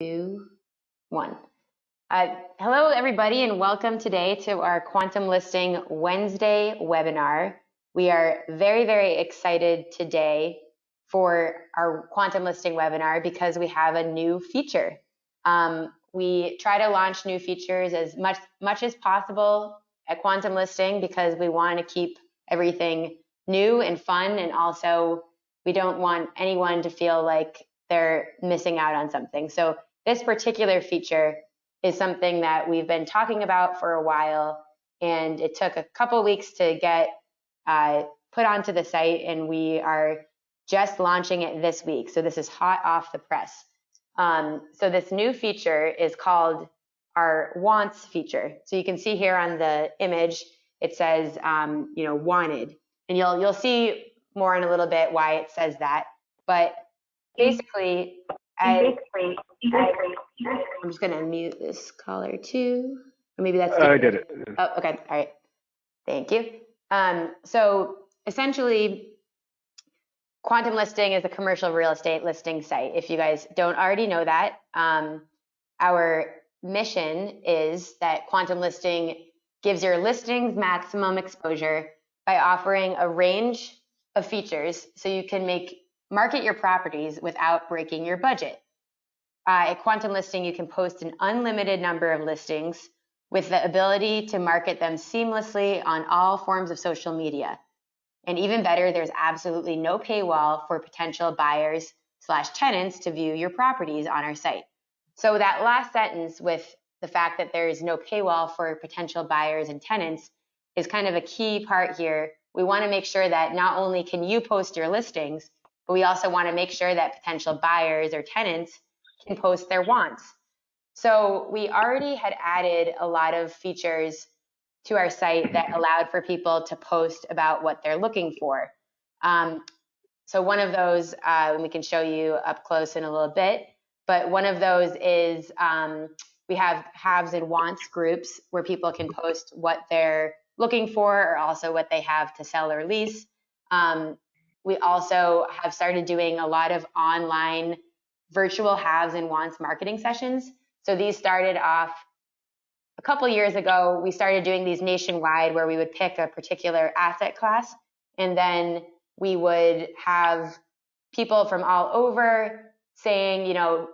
2, 1. Hello, everybody, and welcome today to our Quantum Listing Wednesday webinar. We are very, very excited today for our Quantum Listing webinar because we have a new feature. We try to launch new features as much as possible at Quantum Listing because we want to keep everything new and fun, and also we don't want anyone to feel like they're missing out on something. So this particular feature is something that we've been talking about for a while, and it took a couple weeks to get put onto the site, and we are just launching it this week. So this is hot off the press. So this new feature is called our wants feature. So you can see here on the image, it says, wanted, and you'll see more in a little bit why it says that. But basically, I'm just going to mute this caller too, or maybe that's. I did it. Oh, okay. All right. Thank you. So essentially, Quantum Listing is a commercial real estate listing site. If you guys don't already know that, our mission is that Quantum Listing gives your listings maximum exposure by offering a range of features so you can market your properties without breaking your budget. At Quantum Listing, you can post an unlimited number of listings with the ability to market them seamlessly on all forms of social media. And even better, there's absolutely no paywall for potential buyers/tenants to view your properties on our site. So that last sentence with the fact that there is no paywall for potential buyers and tenants is kind of a key part here. We want to make sure that not only can you post your listings, but we also want to make sure that potential buyers or tenants can post their wants. So we already had added a lot of features to our site that allowed for people to post about what they're looking for. So one of those, we can show you up close in a little bit, but one of those is we have haves and wants groups where people can post what they're looking for or also what they have to sell or lease. We also have started doing a lot of online virtual haves and wants marketing sessions. So these started off a couple years ago. We started doing these nationwide where we would pick a particular asset class, and then we would have people from all over saying,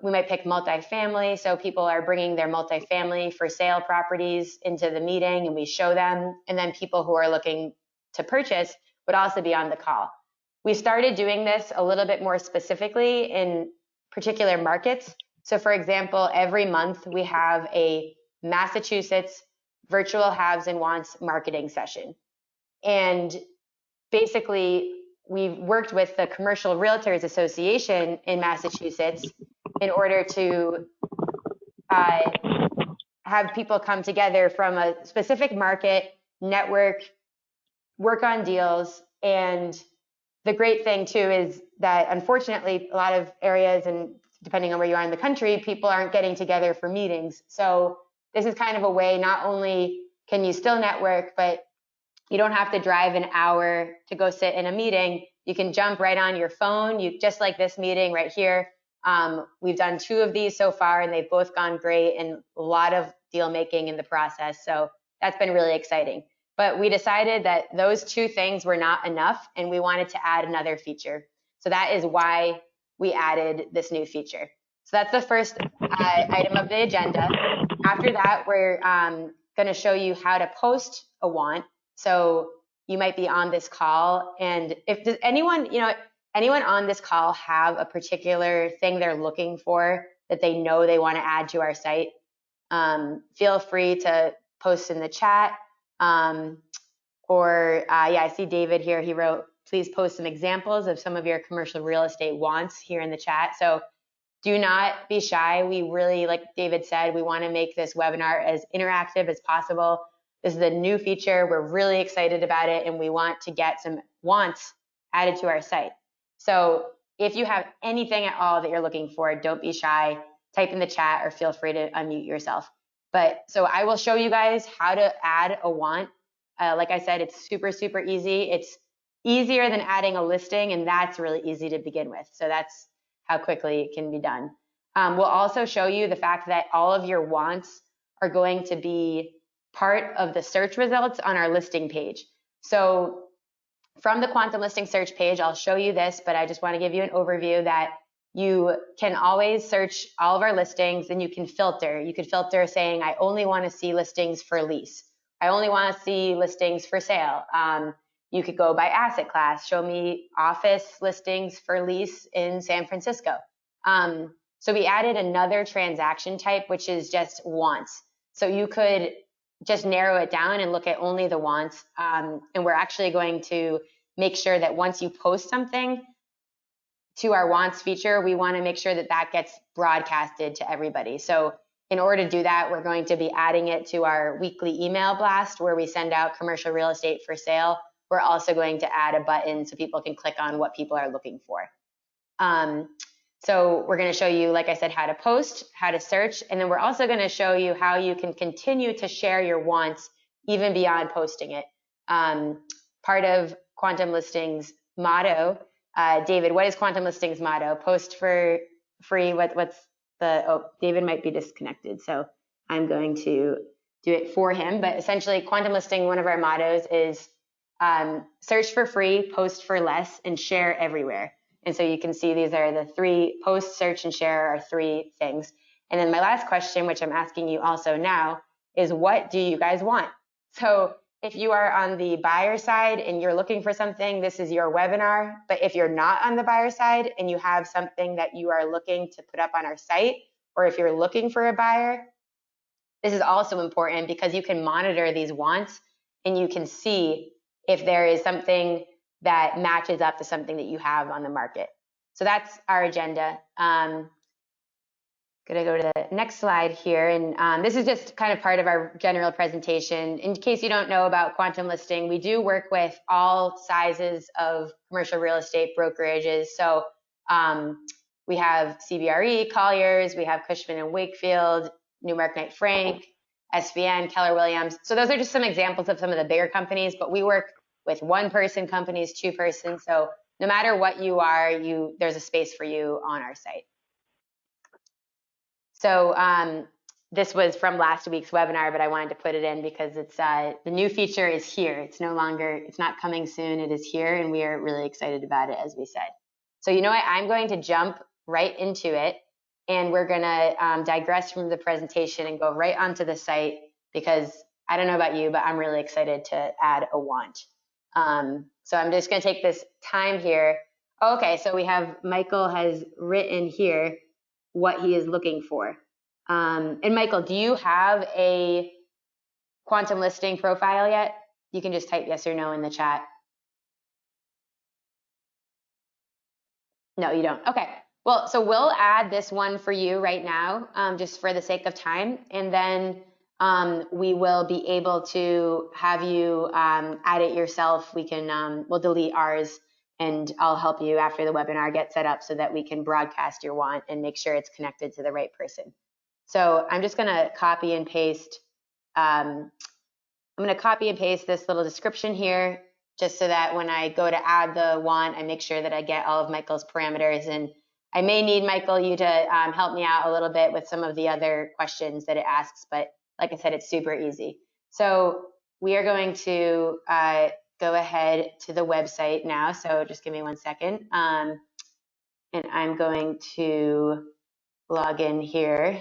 we might pick multifamily. So people are bringing their multifamily for sale properties into the meeting and we show them. And then people who are looking to purchase would also be on the call. We started doing this a little bit more specifically in particular markets. So for example, every month we have a Massachusetts virtual haves and wants marketing session. And basically, we've worked with the Commercial Realtors Association in Massachusetts in order to have people come together from a specific market, network, work on deals. And the great thing too is that unfortunately, a lot of areas, and depending on where you are in the country, people aren't getting together for meetings. So this is kind of a way, not only can you still network, but you don't have to drive an hour to go sit in a meeting. You can jump right on your phone. Just like this meeting right here. We've done 2 of these so far, and they've both gone great, and a lot of deal making in the process. So that's been really exciting. But we decided that those 2 things were not enough, and we wanted to add another feature. So that is why we added this new feature. So that's the first item of the agenda. After that, we're going to show you how to post a want. So you might be on this call, and if does anyone on this call have a particular thing they're looking for that they know they want to add to our site, feel free to post in the chat. I see David here. He wrote, please post some examples of some of your commercial real estate wants here in the chat. So do not be shy. We really, like David said, we want to make this webinar as interactive as possible. This is a new feature. We're really excited about it, and we want to get some wants added to our site. So if you have anything at all that you're looking for, don't be shy. Type in the chat or feel free to unmute yourself. So I will show you guys how to add a want. Like I said, it's super, super easy. It's easier than adding a listing, and that's really easy to begin with. So that's how quickly it can be done. We'll also show you the fact that all of your wants are going to be part of the search results on our listing page. So from the Quantum Listing search page, I'll show you this, but I just want to give you an overview that you can always search all of our listings and you can filter. You could filter saying, I only want to see listings for lease. I only want to see listings for sale. You could go by asset class, show me office listings for lease in San Francisco. So we added another transaction type, which is just wants. So you could just narrow it down and look at only the wants. And we're actually going to make sure that once you post something to our wants feature, we want to make sure that that gets broadcasted to everybody. So in order to do that, we're going to be adding it to our weekly email blast where we send out commercial real estate for sale. We're also going to add a button so people can click on what people are looking for. So we're going to show you, like I said, how to post, how to search, and then we're also going to show you how you can continue to share your wants even beyond posting it. Part of Quantum Listing's motto, David, what is Quantum Listing's motto? Post for free. What's the, oh, David might be disconnected, so I'm going to do it for him. But essentially, Quantum Listing, one of our mottos is search for free, post for less, and share everywhere. And so you can see these are the three: post, search, and share are three things. And then my last question, which I'm asking you also now, is what do you guys want? So if you are on the buyer side and you're looking for something, this is your webinar. But if you're not on the buyer side and you have something that you are looking to put up on our site, or if you're looking for a buyer, this is also important because you can monitor these wants and you can see if there is something that matches up to something that you have on the market. So that's our agenda. Gonna go to the next slide here. And this is just kind of part of our general presentation. In case you don't know about Quantum Listing, we do work with all sizes of commercial real estate brokerages. So we have CBRE, Colliers, we have Cushman & Wakefield, Newmark Knight Frank, SVN, Keller Williams. So those are just some examples of some of the bigger companies, but we work with one-person companies, two-person. So no matter what you are, there's a space for you on our site. So this was from last week's webinar, but I wanted to put it in because it's the new feature is here. It's no longer, it's not coming soon. It is here, and we are really excited about it, as we said. So you know what? I'm going to jump right into it, and we're going to digress from the presentation and go right onto the site because I don't know about you, but I'm really excited to add a want. So I'm just going to take this time here. Okay, so we have Michael has written here what he is looking for. And Michael, do you have a Quantum Listing profile yet? You can just type yes or no in the chat. No, you don't. Okay. Well, so we'll add this one for you right now, just for the sake of time. And then we will be able to have you add it yourself. We can, we'll delete ours and I'll help you after the webinar get set up so that we can broadcast your want and make sure it's connected to the right person. So I'm just gonna copy and paste. I'm gonna copy and paste this little description here just so that when I go to add the want, I make sure that I get all of Michael's parameters. And I may need, Michael, you to help me out a little bit with some of the other questions that it asks, but like I said, it's super easy. So we are going to go ahead to the website now. So just give me 1 second. And I'm going to log in here.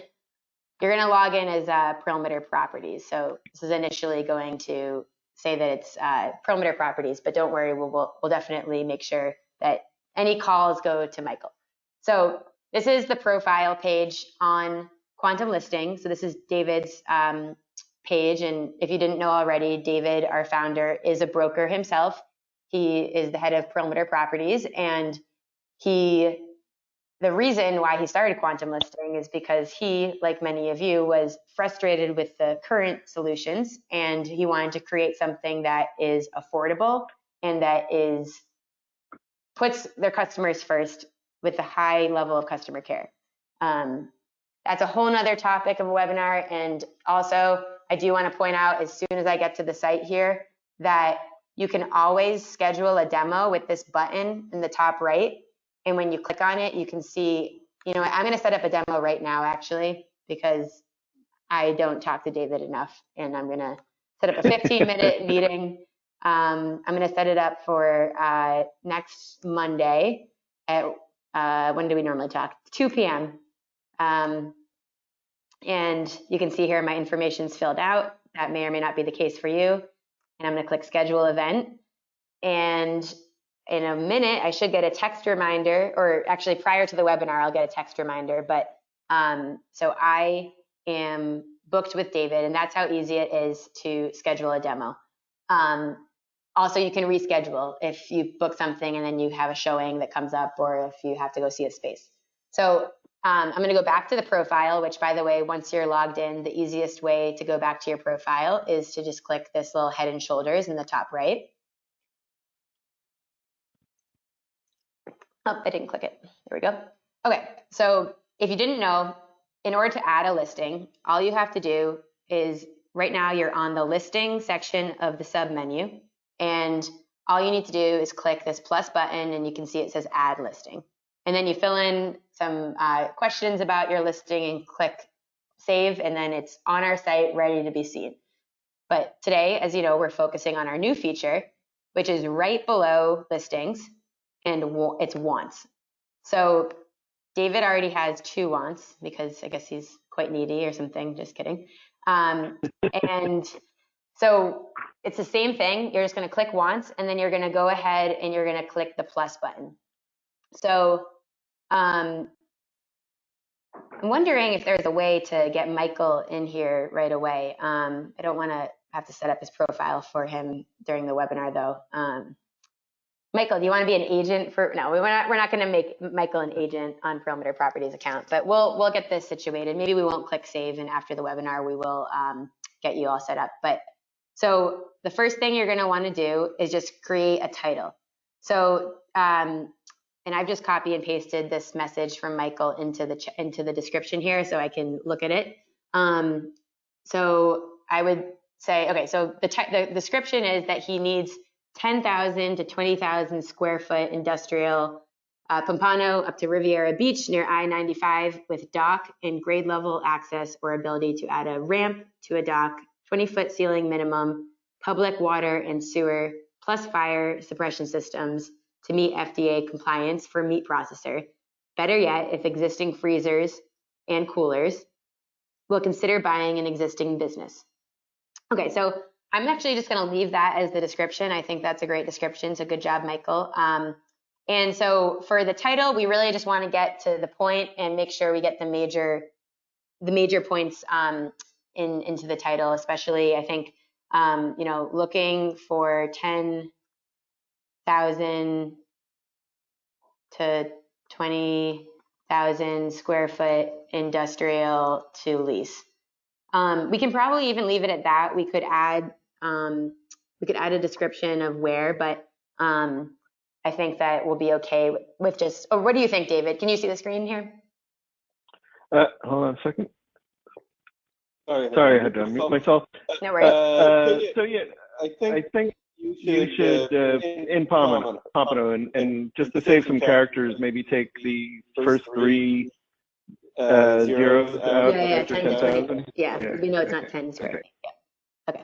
You're going to log in as Perimeter Properties. So this is initially going to say that it's Perimeter Properties, but don't worry, we'll definitely make sure that any calls go to Michael. So this is the profile page on Quantum Listing. So this is David's page. And if you didn't know already, David, our founder, is a broker himself. He is the head of Perimeter Properties. And the reason why he started Quantum Listing is because he, like many of you, was frustrated with the current solutions. And he wanted to create something that is affordable and that puts their customers first with a high level of customer care. That's a whole nother topic of a webinar. And also, I do want to point out as soon as I get to the site here that you can always schedule a demo with this button in the top right. And when you click on it, you can see you know what, I'm going to set up a demo right now, actually, because I don't talk to David enough, and I'm going to set up a 15-minute meeting. I'm going to set it up for next Monday at, when do we normally talk? 2 p.m. And you can see here my information's filled out. That may or may not be the case for you. And I'm going to click schedule event. And in a minute, I should get a text reminder, or actually prior to the webinar, I'll get a text reminder. But so I am booked with David, and that's how easy it is to schedule a demo. Also, you can reschedule if you book something and then you have a showing that comes up, or if you have to go see a space. So I'm going to go back to the profile, which, by the way, once you're logged in, the easiest way to go back to your profile is to just click this little head and shoulders in the top right. Oh, I didn't click it. There we go. Okay, so if you didn't know, in order to add a listing, all you have to do is, right now you're on the listing section of the sub menu, and all you need to do is click this plus button, and you can see it says add listing. And then you fill in some questions about your listing and click save, and then it's on our site ready to be seen. But today, as you know, we're focusing on our new feature, which is right below listings, and it's wants. So David already has 2 wants because I guess he's quite needy or something, just kidding. And so it's the same thing. You're just going to click wants, and then you're going to go ahead and you're going to click the plus button. So I'm wondering if there's a way to get Michael in here right away. I don't want to have to set up his profile for him during the webinar, though. Michael, do you want to be an agent for? No, we're not going to make Michael an agent on Perimeter Properties account, but we'll get this situated. Maybe we won't click save, and after the webinar, we will get you all set up. But so the first thing you're going to want to do is just create a title. So and I've just copy and pasted this message from Michael into the description here, so I can look at it. So I would say, okay, so the description is that he needs 10,000 to 20,000 square foot industrial Pompano up to Riviera Beach near I-95 with dock and grade level access or ability to add a ramp to a dock, 20-foot ceiling minimum, public water and sewer, plus fire suppression systems to meet FDA compliance for meat processor. Better yet, if existing freezers and coolers, will consider buying an existing business. Okay, so I'm actually just going to leave that as the description. I think that's a great description, so good job, Michael. And so for the title, we really just want to get to the point and make sure we get the major points into the title, especially I think you know, looking for 10,000 to 20,000 square foot industrial to lease. We can probably even leave it at that. We could add a description of where, but I think that we'll be okay with just, oh, what do you think, David? Can you see the screen here? Hold on a second. Sorry, I had to unmute myself. No worries. So yeah, I think you should in Pompano, and just to save some characters, maybe take the first 3 zeros out after 10,000. Yeah, we know it's not 10 square feet. Yeah. Okay.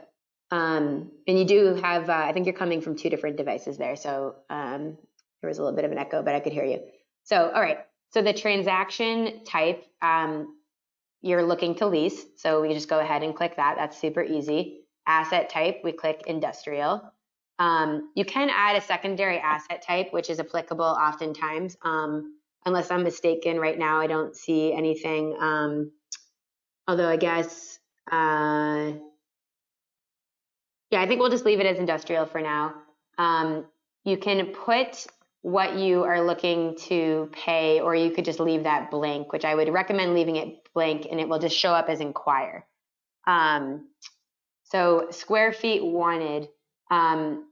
And you do have, I think you're coming from 2 different devices there. So there was a little bit of an echo, but I could hear you. So, all right. So the transaction type, you're looking to lease. So we just go ahead and click that. That's super easy. Asset type, we click industrial. You can add a secondary asset type, which is applicable oftentimes. Unless I'm mistaken, right now I don't see anything. Although I guess, yeah, I think we'll just leave it as industrial for now. You can put what you are looking to pay, or you could just leave that blank, which I would recommend leaving it blank, and it will just show up as inquire. So square feet wanted, I'm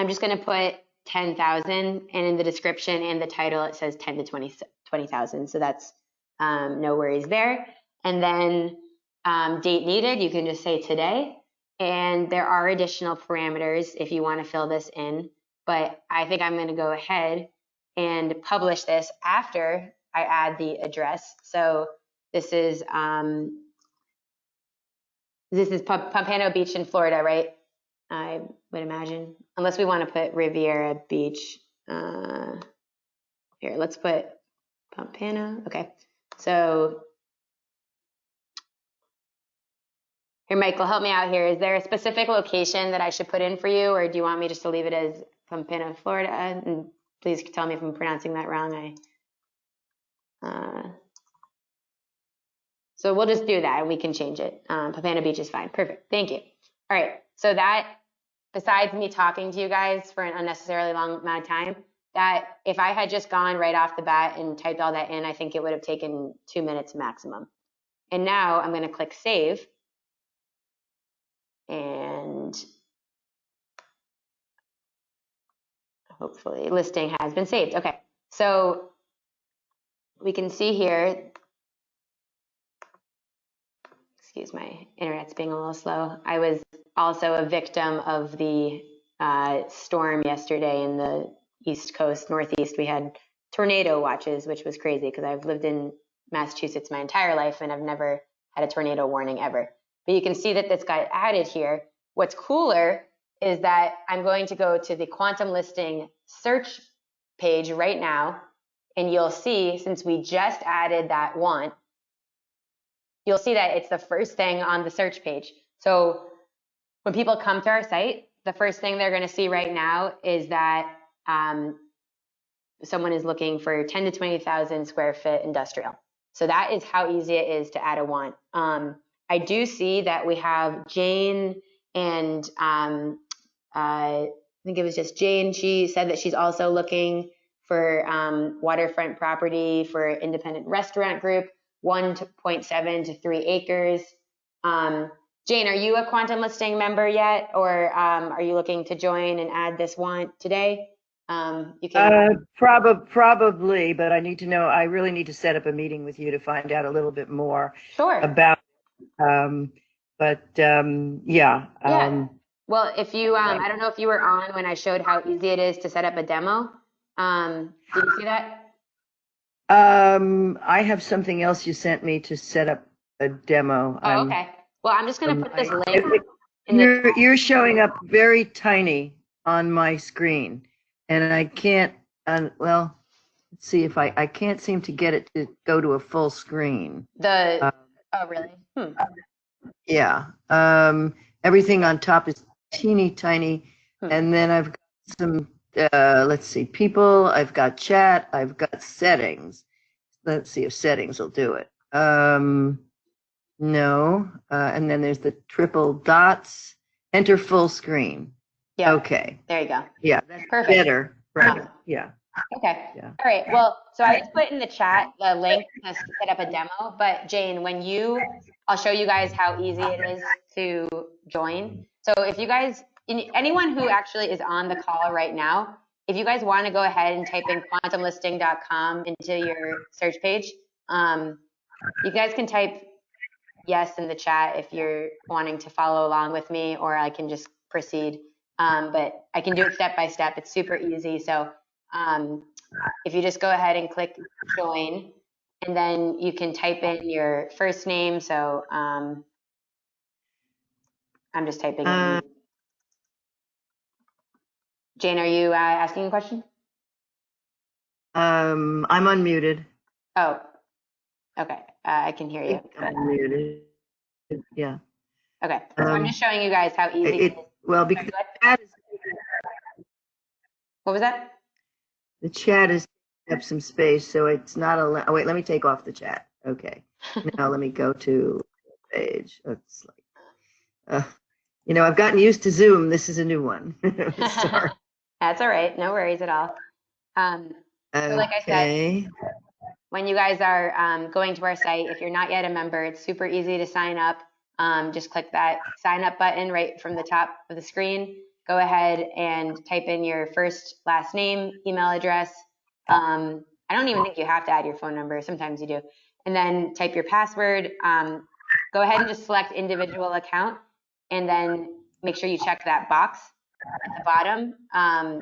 just going to put 10,000, and in the description and the title it says 10 to 20,000. So that's no worries there. And then date needed, you can just say today. And there are additional parameters if you want to fill this in, but I think I'm going to go ahead and publish this after I add the address. So this is Pompano Beach in Florida, right? I would imagine, unless we want to put Riviera Beach. Here, let's put Pompano. Okay, so here, Michael, help me out here. Is there a specific location that I should put in for you, or do you want me just to leave it as Pompano, Florida? And please tell me if I'm pronouncing that wrong. So we'll just do that, and we can change it. Pompano Beach is fine. Perfect. Thank you. All right. So that, besides me talking to you guys for an unnecessarily long amount of time, that if I had just gone right off the bat and typed all that in, I think it would have taken 2 minutes maximum. And now I'm going to click save. And hopefully listing has been saved. Okay. So we can see here, excuse my internet's being a little slow. I was also a victim of the storm yesterday in the East Coast, Northeast. We had tornado watches, which was crazy because I've lived in Massachusetts my entire life and I've never had a tornado warning ever. But you can see that this got added here. What's cooler is that I'm going to go to the Quantum Listing search page right now, and you'll see, since we just added that want, you'll see that it's the first thing on the search page. So when people come to our site, the first thing they're going to see right now is that someone is looking for 10 to 20,000 square foot industrial. So that is how easy it is to add a want. I do see that we have Jane and I think it was just Jane. She said that she's also looking for waterfront property for independent restaurant group, 1.7 to 3 acres. Jane, are you a Quantum Listing member yet, or are you looking to join and add this want today? You can. Probably, but I need to know. I really need to set up a meeting with you to find out a little bit more about. Yeah. Well, if you, I don't know if you were on when I showed how easy it is to set up a demo. Did you see that? I have something else you sent me to set up a demo. Oh, okay. Well, I'm just going to put this link in the. You're showing up very tiny on my screen, and I can't. Well, let's see if I can't seem to get it to go to a full screen. Oh, really? Yeah. Everything on top is teeny tiny, and then I've got some. Let's see, people. I've got chat. I've got settings. Let's see if settings will do it. No. And then there's the triple dots. Enter full screen. Yeah. Okay. There you go. Yeah. That's perfect. Better. Right. Yeah. Okay. Yeah. All right. Well, so I just put in the chat the link to set up a demo. But Jane, I'll show you guys how easy it is to join. So if you guys, anyone who actually is on the call right now, if you guys want to go ahead and type in quantumlisting.com into your search page, you guys can type yes in the chat if you're wanting to follow along with me, or I can just proceed. But I can do it step by step. It's super easy. So if you just go ahead and click join, and then you can type in your first name. So I'm just typing in. Jane, are you asking a question? I'm unmuted. Oh, okay. I can hear you. I'm unmuted. Yeah. Okay. So I'm just showing you guys how easy it is. Well, because the chat is, what was that? The chat is up some space, so it's not allowed. Oh, wait, let me take off the chat. Okay. Now let me go to the page. It's like, I've gotten used to Zoom. This is a new one. Sorry. That's all right. No worries at all. So like I said, when you guys are going to our site, if you're not yet a member, it's super easy to sign up. Just click that sign up button right from the top of the screen. Go ahead and type in your first, last name, email address. I don't even think you have to add your phone number. Sometimes you do. And then type your password. Go ahead and just select individual account, and then make sure you check that box at the bottom. And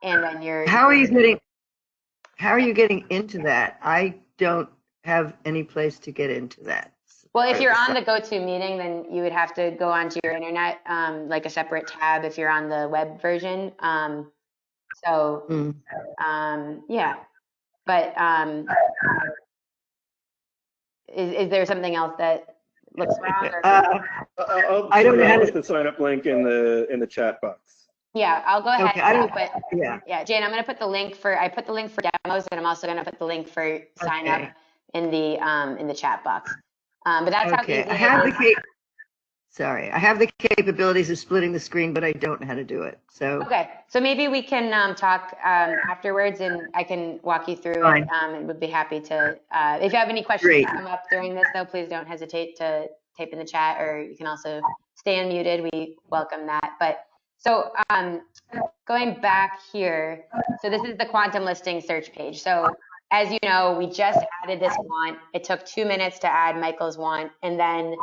then How are you getting into that? I don't have any place to get into that. Well, if you're on the GoToMeeting, then you would have to go onto your internet, like a separate tab if you're on the web version. Yeah. But is there something else that looks wrong? I don't know how to put the sign up link in the chat box. Yeah, I'll go ahead. Okay, yeah, Jane, I'm going to put the link for. I put the link for demos, and I'm also going to put the link for sign up in the chat box. But that's how easy it is. Sorry, I have the capabilities of splitting the screen, but I don't know how to do it. So okay, so maybe we can talk afterwards, and I can walk you through it. And would be happy to. If you have any questions that come up during this, though, please don't hesitate to type in the chat, or you can also stay unmuted. We welcome that. But so going back here, so this is the quantum listing search page. So as you know, we just added this want. It took 2 minutes to add Michael's want, and then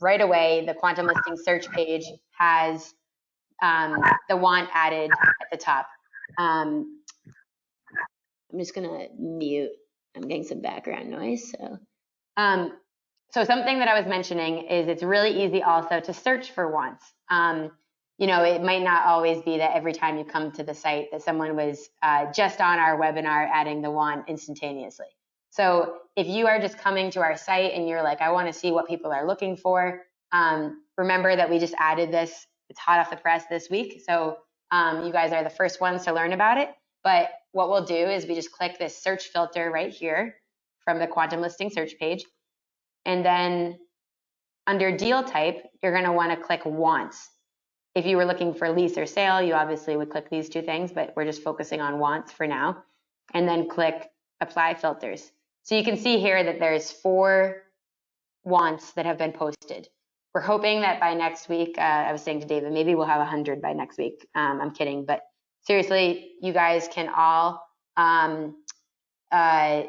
right away, the quantum listing search page has the want added at the top. I'm just gonna mute. I'm getting some background noise. So something that I was mentioning is it's really easy also to search for wants. You know, it might not always be that every time you come to the site that someone was just on our webinar adding the want instantaneously. So if you are just coming to our site and you're like, I want to see what people are looking for, remember that we just added this. It's hot off the press this week. So you guys are the first ones to learn about it. But what we'll do is we just click this search filter right here from the quantum listing search page. And then under deal type, you're going to want to click wants. If you were looking for lease or sale, you obviously would click these two things, but we're just focusing on wants for now. And then click apply filters. So you can see here that there's 4 wants that have been posted. We're hoping that by next week, I was saying to David, maybe we'll have 100 by next week. I'm kidding, but seriously, you guys can all add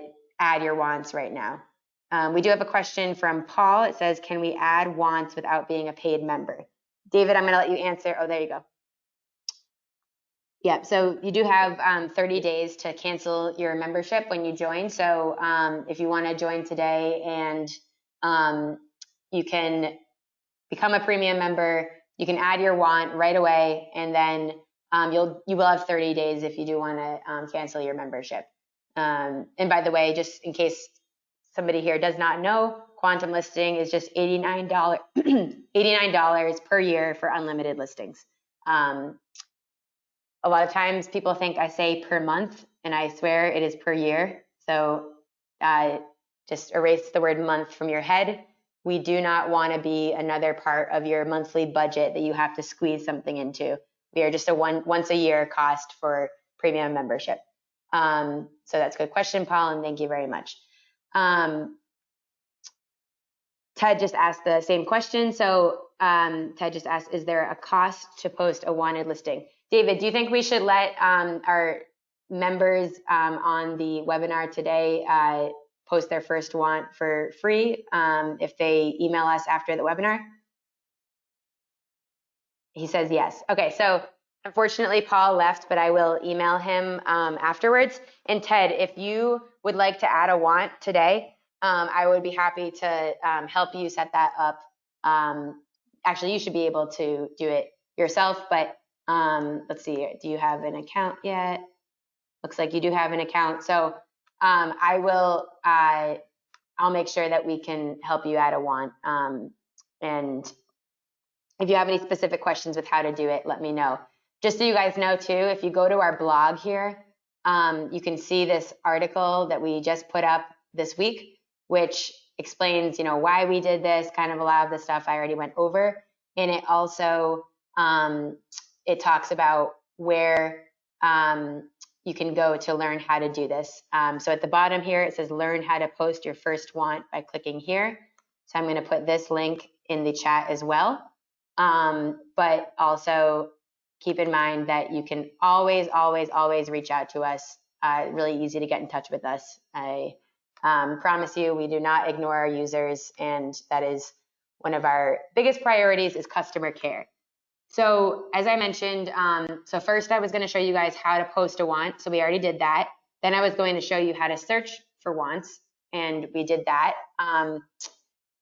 your wants right now. We do have a question from Paul. It says, can we add wants without being a paid member? David, I'm going to let you answer. Oh, there you go. Yeah, so you do have 30 days to cancel your membership when you join. So if you want to join today and you can become a premium member, you can add your want right away, and then you will have 30 days if you do want to cancel your membership. And by the way, just in case somebody here does not know, quantum listing is just $89 $89 per year for unlimited listings. A lot of times people think I say per month, and I swear it is per year. So just erase the word month from your head. We do not want to be another part of your monthly budget that you have to squeeze something into. We are just a once a year cost for premium membership. So that's a good question, Paul, and thank you very much. Ted just asked the same question. So Ted just asked, is there a cost to post a wanted listing? David, do you think we should let our members on the webinar today post their first want for free if they email us after the webinar? He says yes. Okay, so unfortunately Paul left, but I will email him afterwards. And Ted, if you would like to add a want today, I would be happy to help you set that up. Actually, you should be able to do it yourself, but let's see, do you have an account yet? Looks like you do have an account. So I'll make sure that we can help you add a want. And if you have any specific questions with how to do it, let me know. Just so you guys know too, if you go to our blog here, you can see this article that we just put up this week, which explains, why we did this, kind of a lot of the stuff I already went over. And it also, it talks about where you can go to learn how to do this. So at the bottom here, it says learn how to post your first want by clicking here. So I'm going to put this link in the chat as well. But also keep in mind that you can always, always, always reach out to us. Really easy to get in touch with us. I promise you, we do not ignore our users, and that is one of our biggest priorities is customer care. So as I mentioned, so first I was going to show you guys how to post a want. So we already did that. Then I was going to show you how to search for wants, and we did that.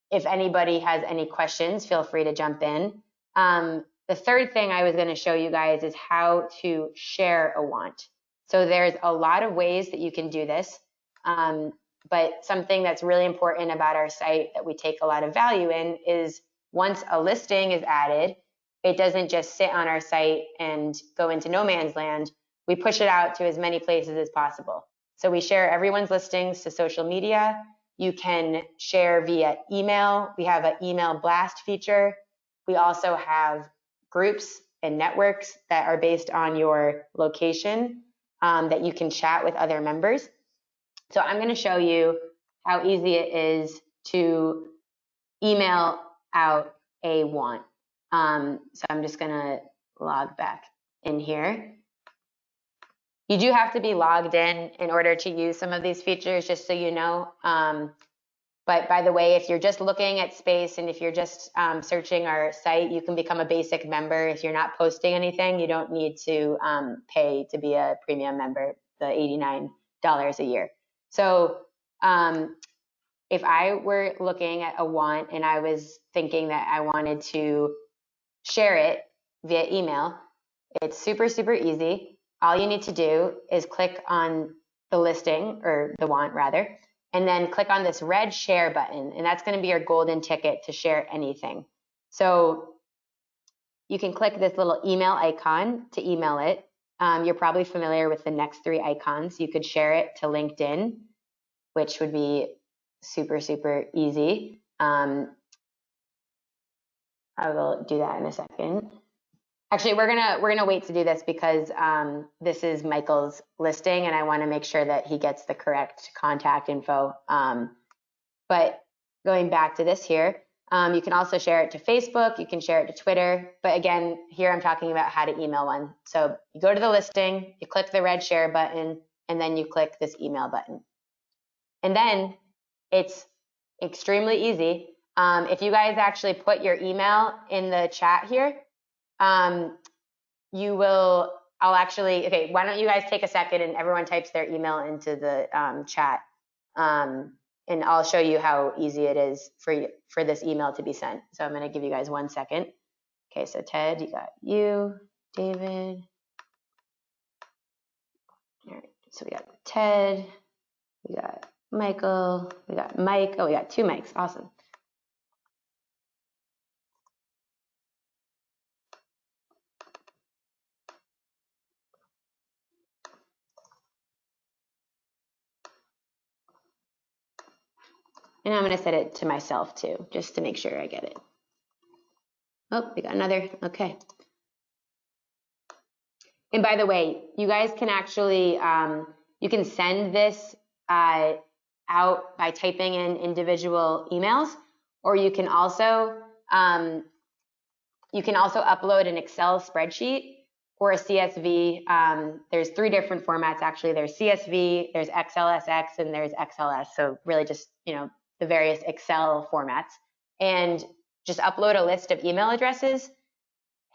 If anybody has any questions, feel free to jump in. The third thing I was going to show you guys is how to share a want. So there's a lot of ways that you can do this, but something that's really important about our site that we take a lot of value in is once a listing is added, it doesn't just sit on our site and go into no man's land. We push it out to as many places as possible. So we share everyone's listings to social media. You can share via email. We have an email blast feature. We also have groups and networks that are based on your location that you can chat with other members. So I'm going to show you how easy it is to email out a want. So I'm just going to log back in here. You do have to be logged in order to use some of these features, just so you know. But by the way, if you're just looking at space and if you're just searching our site, you can become a basic member. If you're not posting anything, you don't need to pay to be a premium member, the $89 a year. So if I were looking at a want and I was thinking that I wanted to share it via email, it's super, super easy. All you need to do is click on the listing, or the want rather, and then click on this red share button, and that's going to be your golden ticket to share anything. So you can click this little email icon to email it. You're probably familiar with the next three icons. You could share it to LinkedIn, which would be super, super easy. I will do that in a second. Actually, we're gonna wait to do this because this is Michael's listing, and I want to make sure that he gets the correct contact info. But going back to this here, you can also share it to Facebook. You can share it to Twitter. But again, here I'm talking about how to email one. So you go to the listing, you click the red share button, and then you click this email button. And then it's extremely easy. If you guys actually put your email in the chat here, okay, why don't you guys take a second and everyone types their email into the chat, and I'll show you how easy it is for this email to be sent. So I'm going to give you guys 1 second. Okay, so Ted, you got you, David. All right, so we got Ted, we got Michael, we got Mike. Oh, we got 2 mics. Awesome. And I'm going to set it to myself too, just to make sure I get it. Oh, we got another. Okay. And by the way, you guys can actually, you can send this out by typing in individual emails, or you can also upload an Excel spreadsheet or a CSV. There's 3 different formats actually. There's CSV, there's XLSX, and there's XLS. So really just, the various Excel formats, and just upload a list of email addresses,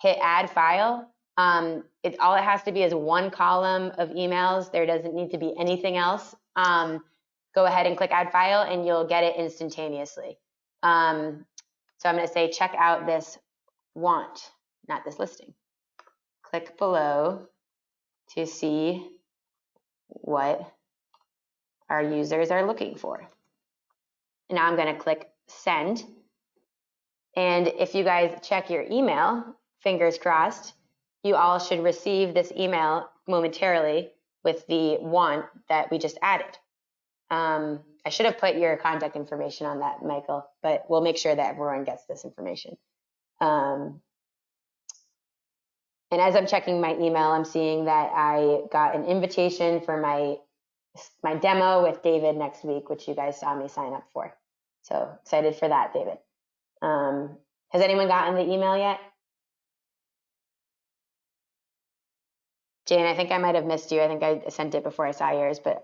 hit add file. All it has to be is 1 column of emails. There doesn't need to be anything else. Go ahead and click add file and you'll get it instantaneously. So I'm going to say check out this want, not this listing. Click below to see what our users are looking for. And now I'm going to click send. And if you guys check your email, fingers crossed, you all should receive this email momentarily with the want that we just added. I should have put your contact information on that, Michael, but we'll make sure that everyone gets this information. And as I'm checking my email, I'm seeing that I got an invitation for my demo with David next week, which you guys saw me sign up for. So excited for that, David. Has anyone gotten the email yet? Jane, I think I might have missed you. I think I sent it before I saw yours, but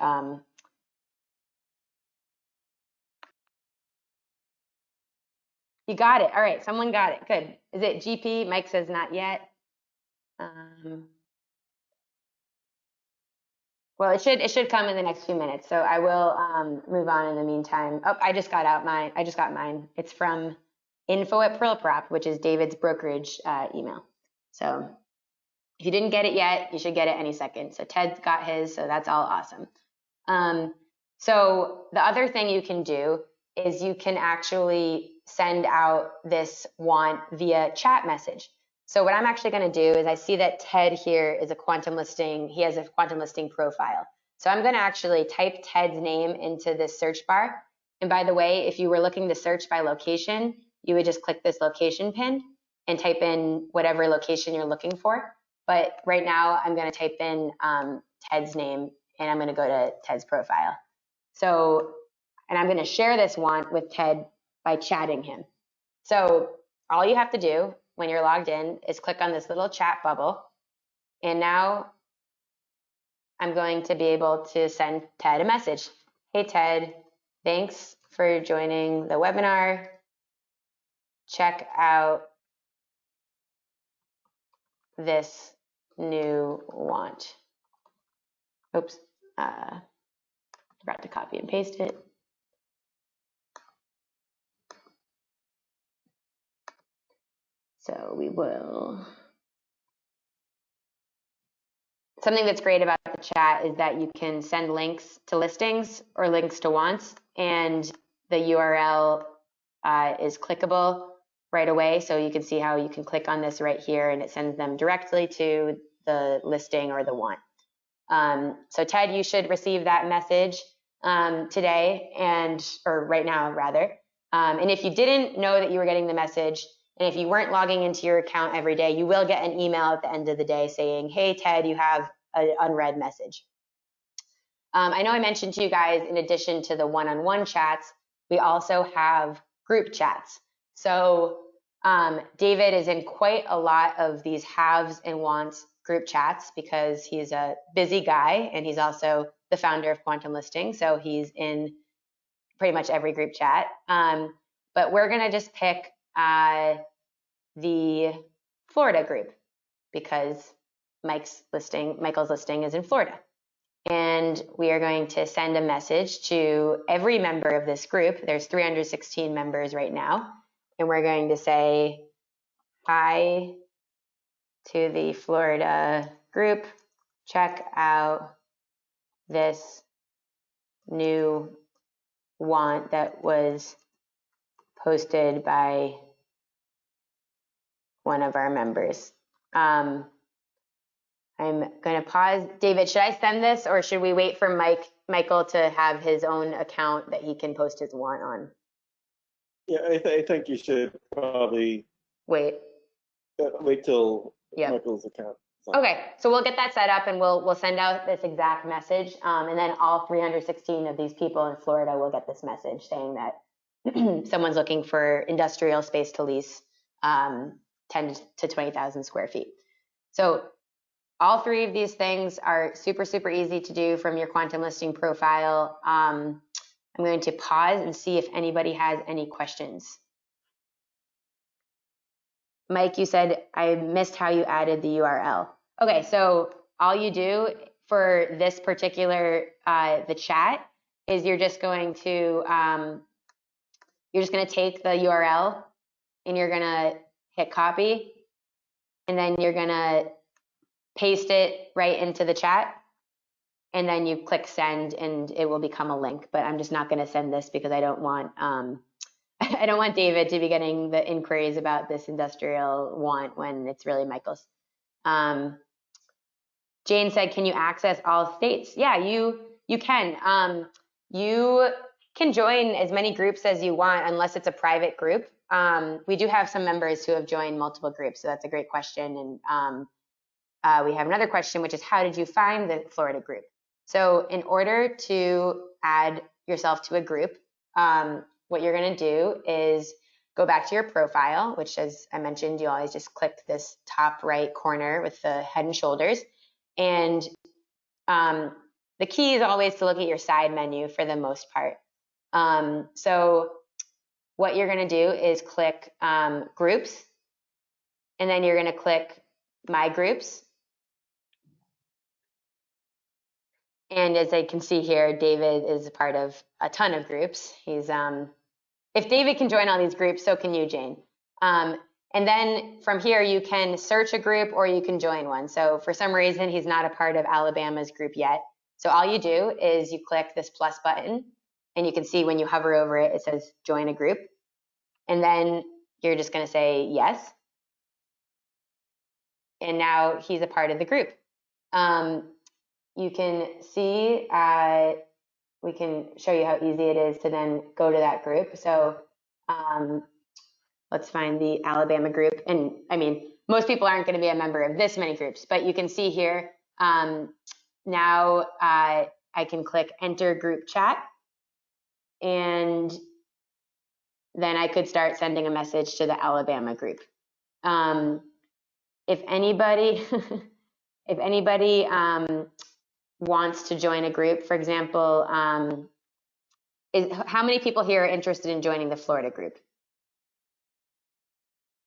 you got it. All right, someone got it. Good. Is it GP? Mike says not yet. Well, it should come in the next few minutes. So I will move on in the meantime. Oh, I just got mine. It's from info@PearlProp, which is David's brokerage email. So if you didn't get it yet, you should get it any second. So Ted got his, so that's all awesome. So the other thing you can do is you can actually send out this want via chat message. So what I'm actually going to do is I see that Ted here is a QuantumListing. He has a QuantumListing profile. So I'm going to actually type Ted's name into this search bar. And by the way, if you were looking to search by location, you would just click this location pin and type in whatever location you're looking for. But right now I'm going to type in Ted's name and I'm going to go to Ted's profile. So, and I'm going to share this want with Ted by chatting him. So all you have to do when you're logged in is click on this little chat bubble. And now I'm going to be able to send Ted a message. Hey, Ted, thanks for joining the webinar. Check out this new want. Oops, forgot to copy and paste it. So we will. Something that's great about the chat is that you can send links to listings or links to wants, and the URL is clickable right away. So you can see how you can click on this right here and it sends them directly to the listing or the want. So Ted, you should receive that message today or right now rather. And if you didn't know that you were getting the message, and if you weren't logging into your account every day, you will get an email at the end of the day saying, hey, Ted, you have an unread message. I know I mentioned to you guys, in addition to the one-on-one chats, we also have group chats. So David is in quite a lot of these haves and wants group chats because he's a busy guy and he's also the founder of QuantumListing. So he's in pretty much every group chat. But we're going to just pick the Florida group because Michael's listing is in Florida. And we are going to send a message to every member of this group. There's 316 members right now. And we're going to say hi to the Florida group. Check out this new want that was posted by one of our members. I'm going to pause. David, should I send this or should we wait for Michael to have his own account that he can post his want on? Yeah, I think you should probably wait till yep. Michael's account. Okay, so we'll get that set up and we'll send out this exact message. And then all 316 of these people in Florida will get this message saying that someone's looking for industrial space to lease 10 to 20,000 square feet. So all three of these things are super, super easy to do from your QuantumListing profile. I'm going to pause and see if anybody has any questions. Mike, you said I missed how you added the URL. Okay, so all you do for this particular the chat is you're just going to take the URL and you're gonna hit copy, and then you're gonna paste it right into the chat, and then you click send, and it will become a link. But I'm just not going to send this because I don't want I don't want David to be getting the inquiries about this industrial want when it's really Michael's. Jane said, can you access all states? Yeah, you can. You can join as many groups as you want unless it's a private group. We do have some members who have joined multiple groups, so that's a great question. And we have another question, which is how did you find the Florida group? So in order to add yourself to a group, what you're going to do is go back to your profile, which, as I mentioned, you always just click this top right corner with the head and shoulders. And the key is always to look at your side menu for the most part. So what you're going to do is click groups, and then you're going to click my groups. And as I can see here, David is a part of a ton of groups. He's if David can join all these groups, so can you, Jane. And then from here, you can search a group or you can join one. So for some reason, he's not a part of Alabama's group yet. So all you do is you click this plus button, and you can see when you hover over it, it says join a group. And then you're just going to say yes. And now he's a part of the group. You can see, we can show you how easy it is to then go to that group. So let's find the Alabama group. And I mean, most people aren't going to be a member of this many groups, but you can see here, now I can click enter group chat, and then I could start sending a message to the Alabama group. If anybody, if anybody wants to join a group, for example, how many people here are interested in joining the Florida group?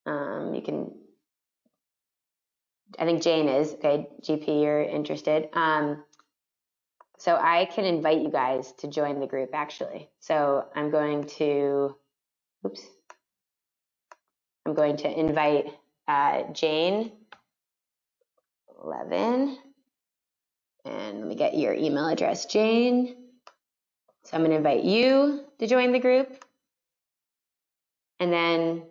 You can, I think Jane is, okay, GP, you're interested. So I can invite you guys to join the group actually. So I'm going to, oops, I'm going to invite Jane Levin, and let me get your email address, Jane. So I'm going to invite you to join the group. And then,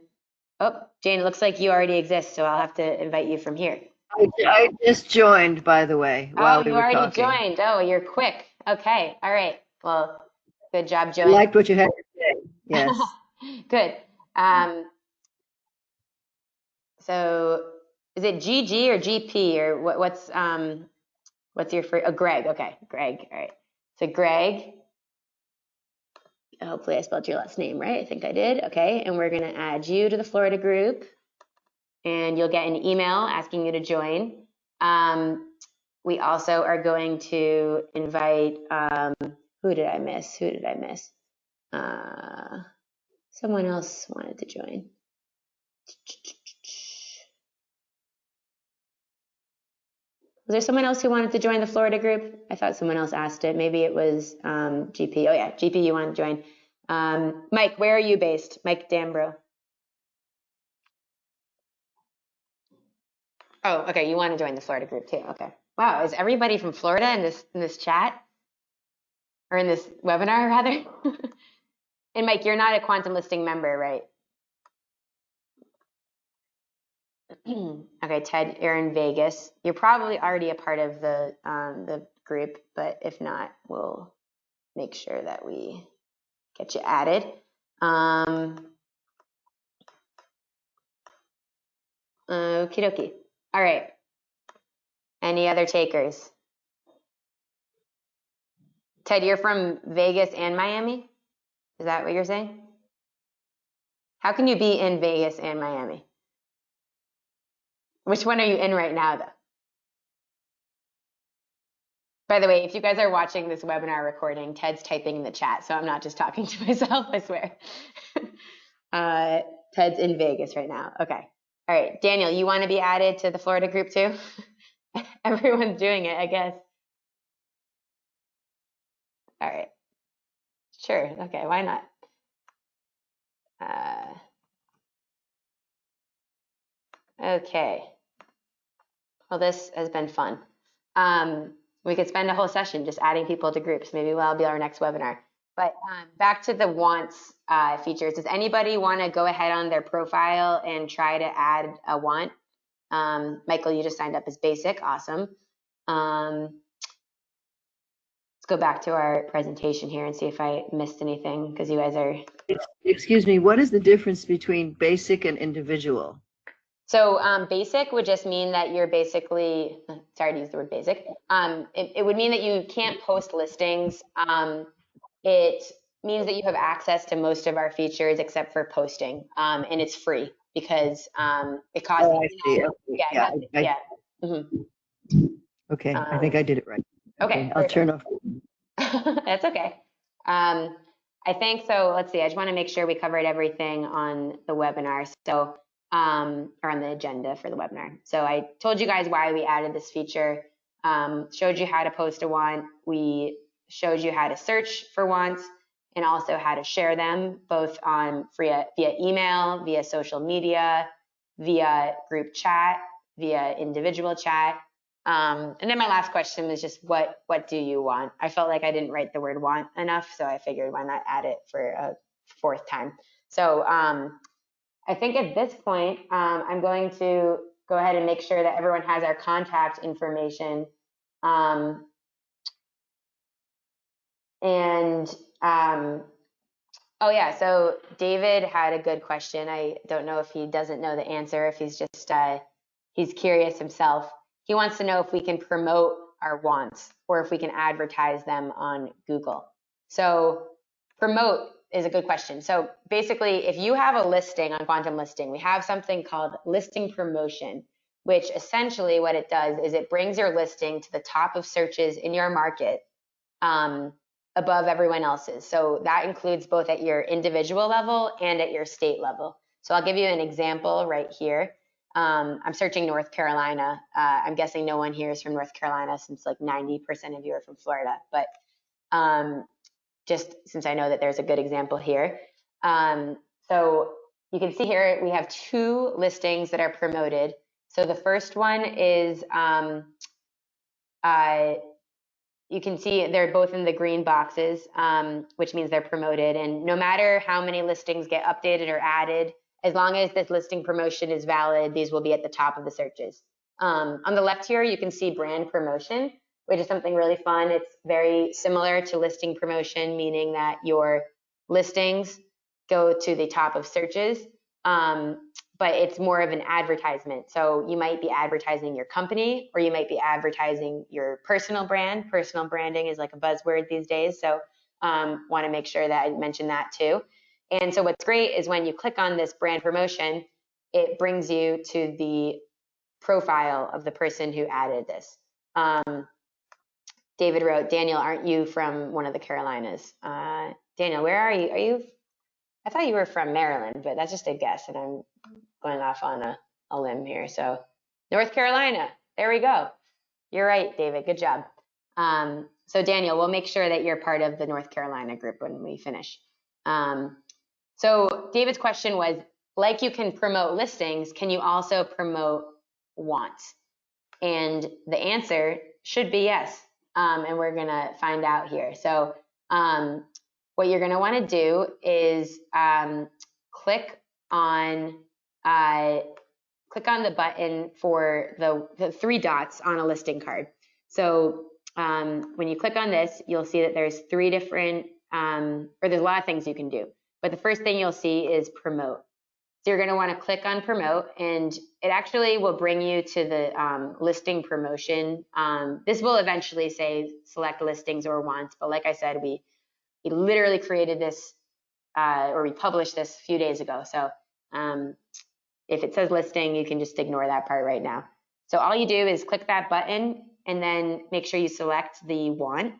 oh, Jane, it looks like you already exist, so I'll have to invite you from here. I just joined, by the way, while we you were already talking. joined. Oh, you're quick. Okay. All right. Well, good job, I Joey. liked what you had to say. Yes. Good. So is it GG or GP or what's your first? Oh, Greg. Okay, Greg. All right. So Greg. Hopefully I spelled your last name right. I think I did. Okay, and we're gonna add you to the Florida group, and you'll get an email asking you to join. We also are going to invite. Who did I miss? Who did I miss? Someone else wanted to join. Was there someone else who wanted to join the Florida group? I thought someone else asked it. Maybe it was GP. Oh yeah, GP, you want to join. Mike, where are you based? Mike Dambro. Oh, okay, you want to join the Florida group too. Okay. Wow, is everybody from Florida in this chat? Or in this webinar, rather? And Mike, you're not a QuantumListing member, right? Okay, Ted, you're in Vegas. You're probably already a part of the group, but if not, we'll make sure that we get you added. Okie dokie. All right. Any other takers? Ted, you're from Vegas and Miami? Is that what you're saying? How can you be in Vegas and Miami? Which one are you in right now, though? By the way, if you guys are watching this webinar recording, Ted's typing in the chat, so I'm not just talking to myself, I swear. Ted's in Vegas right now. Okay. All right, Daniel, you want to be added to the Florida group too? Everyone's doing it, I guess. All right. Sure. Okay, why not? Okay. Well, this has been fun. We could spend a whole session just adding people to groups. Maybe that'll be our next webinar. But back to the wants features. Does anybody want to go ahead on their profile and try to add a want? Michael, you just signed up as basic. Awesome. Let's go back to our presentation here and see if I missed anything, because you guys are... Excuse me, what is the difference between basic and individual? So basic would just mean that you're basically, sorry to use the word basic, it would mean that you can't post listings. It means that you have access to most of our features except for posting, and it's free because it costs. Oh, I see. Okay. Yeah. Okay, I think I did it right. Okay, I'll turn off. That's okay. I think so. Let's see. I just want to make sure we covered everything on the webinar. So, or on the agenda for the webinar. So I told you guys why we added this feature. showed you how to post a want. We showed you how to search for wants and also how to share them both on via email, via social media, via group chat, via individual chat. And then my last question was just what do you want? I felt like I didn't write the word want enough, so I figured why not add it for a fourth time. So I think at this point, I'm going to go ahead and make sure that everyone has our contact information. Oh yeah, so David had a good question. I don't know if he doesn't know the answer, if he's just, he's curious himself. He wants to know if we can promote our wants or if we can advertise them on Google. So promote is a good question. So basically, if you have a listing on QuantumListing, we have something called listing promotion, which essentially what it does is it brings your listing to the top of searches in your market above everyone else's. So that includes both at your individual level and at your state level. So I'll give you an example right here. I'm searching North Carolina. I'm guessing no one here is from North Carolina since like 90% of you are from Florida, but just since I know that there's a good example here. So you can see here we have two listings that are promoted. So the first one is, you can see they're both in the green boxes, which means they're promoted. And no matter how many listings get updated or added, as long as this listing promotion is valid, these will be at the top of the searches. On the left here, you can see brand promotion, which is something really fun. It's very similar to listing promotion, meaning that your listings go to the top of searches, but it's more of an advertisement. So you might be advertising your company, or you might be advertising your personal brand. Personal branding is like a buzzword these days. So want to make sure that I mention that too. And so what's great is when you click on this brand promotion, it brings you to the profile of the person who added this. David wrote, Daniel, aren't you from one of the Carolinas? Daniel, where are you? Are you? I thought you were from Maryland, but that's just a guess, and I'm going off on a limb here. So North Carolina, there we go. You're right, David, good job. So Daniel, we'll make sure that you're part of the North Carolina group when we finish. So David's question was, like you can promote listings, can you also promote wants? And the answer should be yes. And we're gonna find out here. So what you're gonna wanna do is click on the button for the three dots on a listing card. So when you click on this, you'll see that there's three different, or there's a lot of things you can do. But the first thing you'll see is promote. So you're going to want to click on promote, and it actually will bring you to the listing promotion. This will eventually say select listings or wants, but like I said, we literally created this, or we published this a few days ago. So if it says listing, you can just ignore that part right now. So all you do is click that button and then make sure you select the want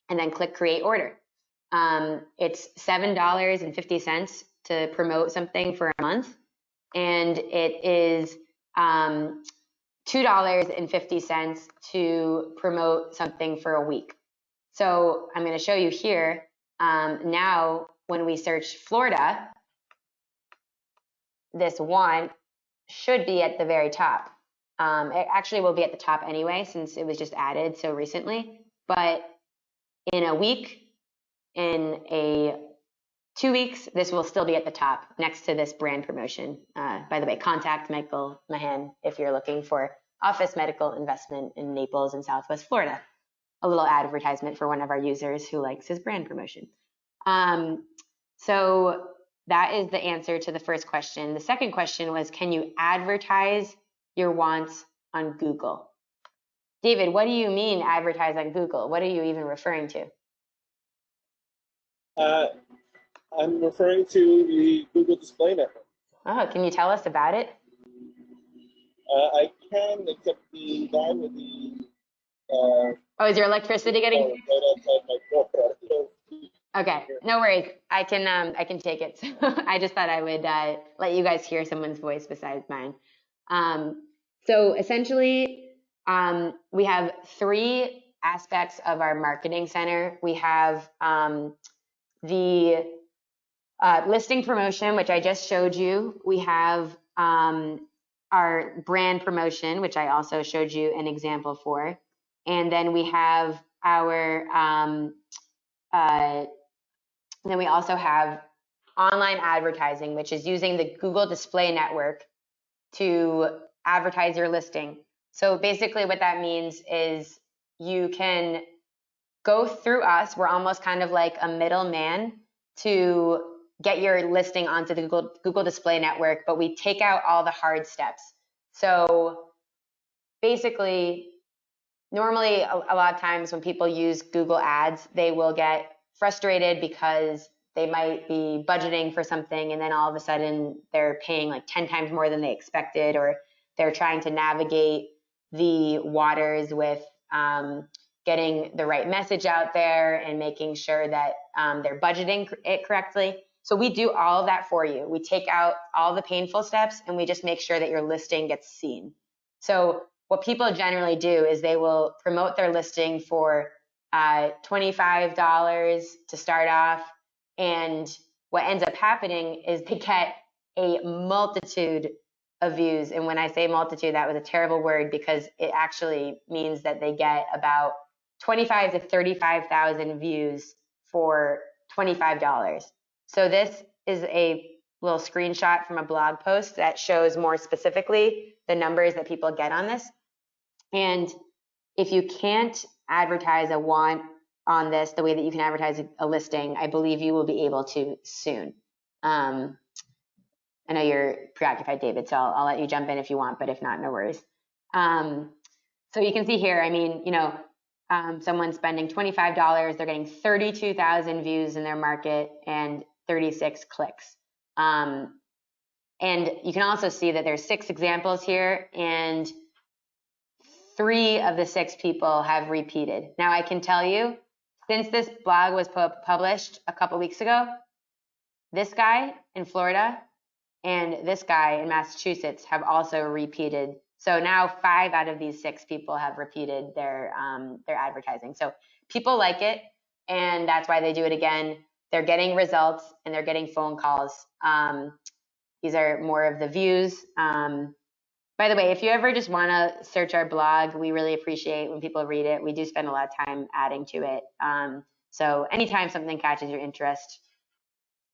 and then click create order. It's $7.50 to promote something for a month, and it is $2.50 to promote something for a week. So I'm going to show you here. Now, when we search Florida, this want should be at the very top. It actually will be at the top anyway, since it was just added so recently. But in a week, in 2 weeks, this will still be at the top next to this brand promotion. By the way, contact Michael Mahan if you're looking for office medical investment in Naples and Southwest Florida. A little advertisement for one of our users who likes his brand promotion. So that is the answer to the first question. The second question was, can you advertise your wants on Google? David, what do you mean advertise on Google? What are you even referring to? I'm referring to the Google Display Network. Oh, can you tell us about it? I can, except the guy with the oh, is your electricity getting? Right outside my door. Okay, no worries. I can take it. I just thought I would let you guys hear someone's voice besides mine. So essentially, We have three aspects of our marketing center. We have the listing promotion, which I just showed you. We have our brand promotion, which I also showed you an example for. And then we have our, then we also have online advertising, which is using the Google Display Network to advertise your listing. So basically what that means is you can go through us. We're almost kind of like a middleman to get your listing onto the Google Display Network, but we take out all the hard steps. So basically, normally a lot of times when people use Google Ads, they will get frustrated because they might be budgeting for something and then all of a sudden they're paying like 10 times more than they expected, or they're trying to navigate the waters with getting the right message out there and making sure that they're budgeting it correctly. So we do all of that for you. We take out all the painful steps and we just make sure that your listing gets seen. So what people generally do is they will promote their listing for $25 to start off. And what ends up happening is they get a multitude of views. And when I say multitude, that was a terrible word because it actually means that they get about 25 to 35,000 views for $25. So this is a little screenshot from a blog post that shows more specifically the numbers that people get on this. And if you can't advertise a want on this the way that you can advertise a listing, I believe you will be able to soon. I know you're preoccupied, David, so I'll let you jump in if you want, but if not, no worries. So you can see here, I mean, you know, someone's spending $25, they're getting 32,000 views in their market and 36 clicks. And you can also see that there's 6 examples here, and 3 of the 6 people have repeated. Now I can tell you, since this blog was published a couple weeks ago, this guy in Florida and this guy in Massachusetts have also repeated. So now 5 out of these 6 people have repeated their advertising. So people like it, and that's why they do it again. They're getting results and they're getting phone calls. These are more of the views. By the way, if you ever just want to search our blog, we really appreciate when people read it. We do spend a lot of time adding to it. So anytime something catches your interest,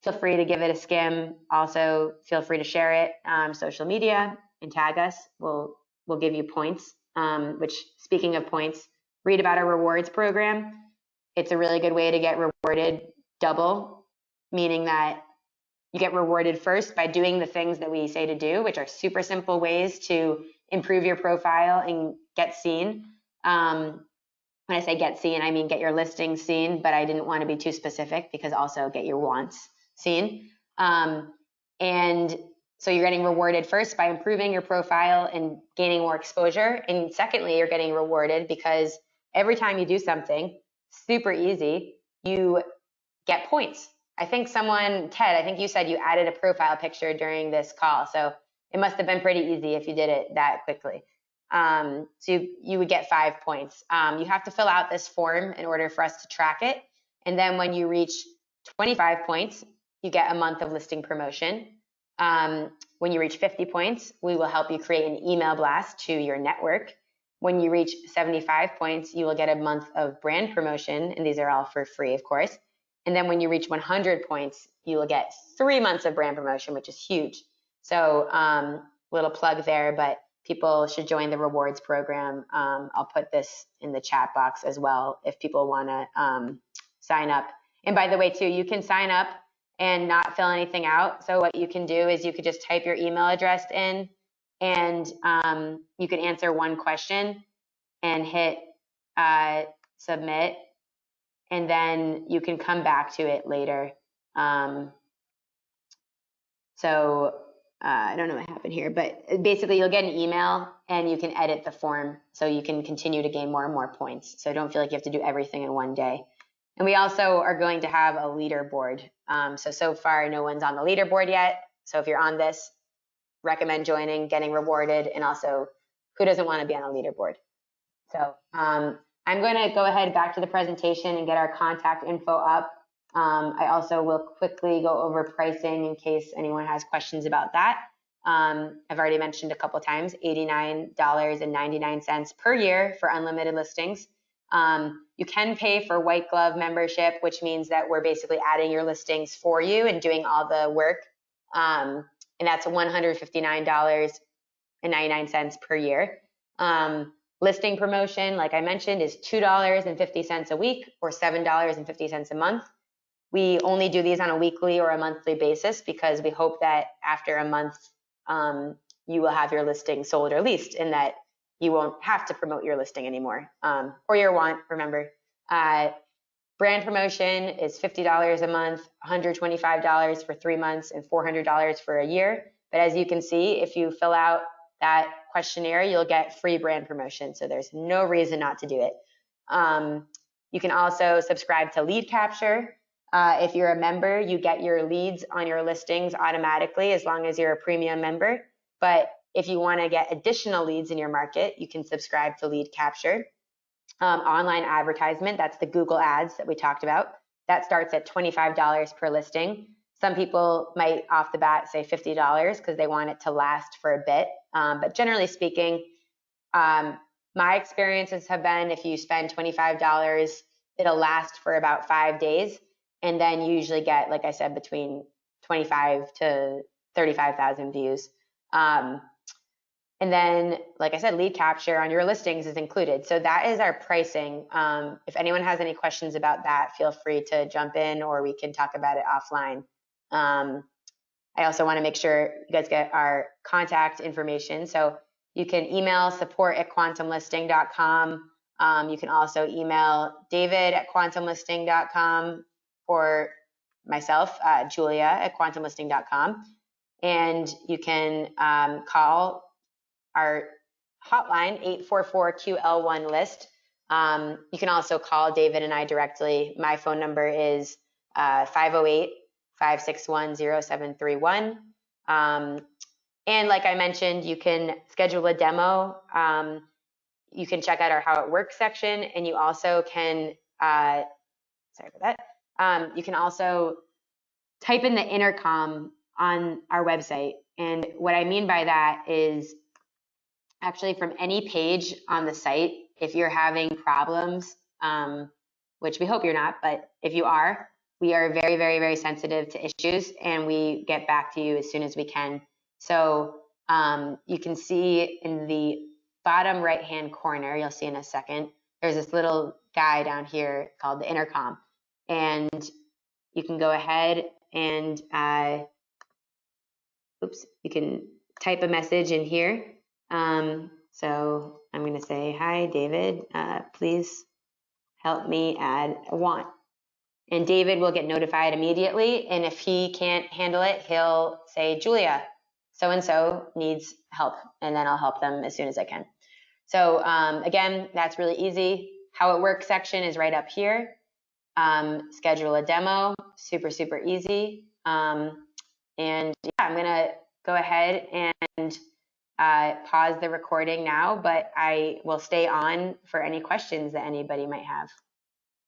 feel free to give it a skim. Also, feel free to share it on social media and tag us. We'll give you points, which, speaking of points, read about our rewards program. It's a really good way to get rewarded double, meaning that you get rewarded first by doing the things that we say to do, which are super simple ways to improve your profile and get seen. When I say get seen, I mean get your listing seen, but I didn't want to be too specific because also get your wants seen. And so you're getting rewarded first by improving your profile and gaining more exposure. And secondly, you're getting rewarded because every time you do something super easy, you get points. I think someone, Ted, I think you said you added a profile picture during this call. So it must have been pretty easy if you did it that quickly. So you would get 5 points. You have to fill out this form in order for us to track it. And then when you reach 25 points, you get a month of listing promotion. When you reach 50 points, we will help you create an email blast to your network. When you reach 75 points, you will get a month of brand promotion, and these are all for free, of course. And then when you reach 100 points, you will get 3 months of brand promotion, which is huge. So little plug there, but people should join the rewards program. I'll put this in the chat box as well if people want to sign up. And by the way, too, you can sign up and not fill anything out. So what you can do is you could just type your email address in, and you can answer one question and hit submit, and then you can come back to it later. I don't know what happened here, but basically you'll get an email and you can edit the form so you can continue to gain more and more points. So don't feel like you have to do everything in one day. And we also are going to have a leaderboard. So far, no one's on the leaderboard yet. So if you're on this, recommend joining, getting rewarded, and also who doesn't want to be on a leaderboard? So I'm going to go ahead back to the presentation and get our contact info up. I also will quickly go over pricing in case anyone has questions about that. I've already mentioned a couple times, $89.99 per year for unlimited listings. You can pay for white glove membership, which means that we're basically adding your listings for you and doing all the work. And that's $159.99 per year. Listing promotion, like I mentioned, is $2.50 a week or $7.50 a month. We only do these on a weekly or a monthly basis because we hope that after a month, you will have your listing sold or leased and that you won't have to promote your listing anymore, or your want, remember. Brand promotion is $50 a month, $125 for 3 months, and $400 for a year. But as you can see, if you fill out that questionnaire, you'll get free brand promotion. So there's no reason not to do it. You can also subscribe to lead capture. If you're a member, you get your leads on your listings automatically as long as you're a premium member. But if you want to get additional leads in your market, you can subscribe to lead capture. Online advertisement, that's the Google ads that we talked about. That starts at $25 per listing. Some people might off the bat say $50 because they want it to last for a bit. But generally speaking, my experiences have been if you spend $25, it'll last for about 5 days. And then you usually get, like I said, between 25 to 35,000 views. And then, like I said, lead capture on your listings is included. So that is our pricing. If anyone has any questions about that, feel free to jump in or we can talk about it offline. I also want to make sure you guys get our contact information. So you can email support@quantumlisting.com. You can also email david@quantumlisting.com or myself, Julia@quantumlisting.com. And you can call our hotline, 844-QL1-LIST. You can also call David and I directly. My phone number is 508-561-0731. And like I mentioned, you can schedule a demo. You can check out our How It Works section, and you also can, sorry for that, you can also type in the intercom on our website. And what I mean by that is actually from any page on the site, if you're having problems, which we hope you're not, but if you are, we are very, very, very sensitive to issues and we get back to you as soon as we can. So you can see in the bottom right-hand corner, you'll see in a second, there's this little guy down here called the intercom. And you can go ahead and, you can type a message in here. So I'm going to say, hi, David, please help me add a want. And David will get notified immediately. And if he can't handle it, he'll say, Julia, so-and-so needs help. And then I'll help them as soon as I can. So again, that's really easy. How It Works section is right up here. Schedule a demo, super, super easy. And yeah, I'm going to go ahead and pause the recording now, but I will stay on for any questions that anybody might have.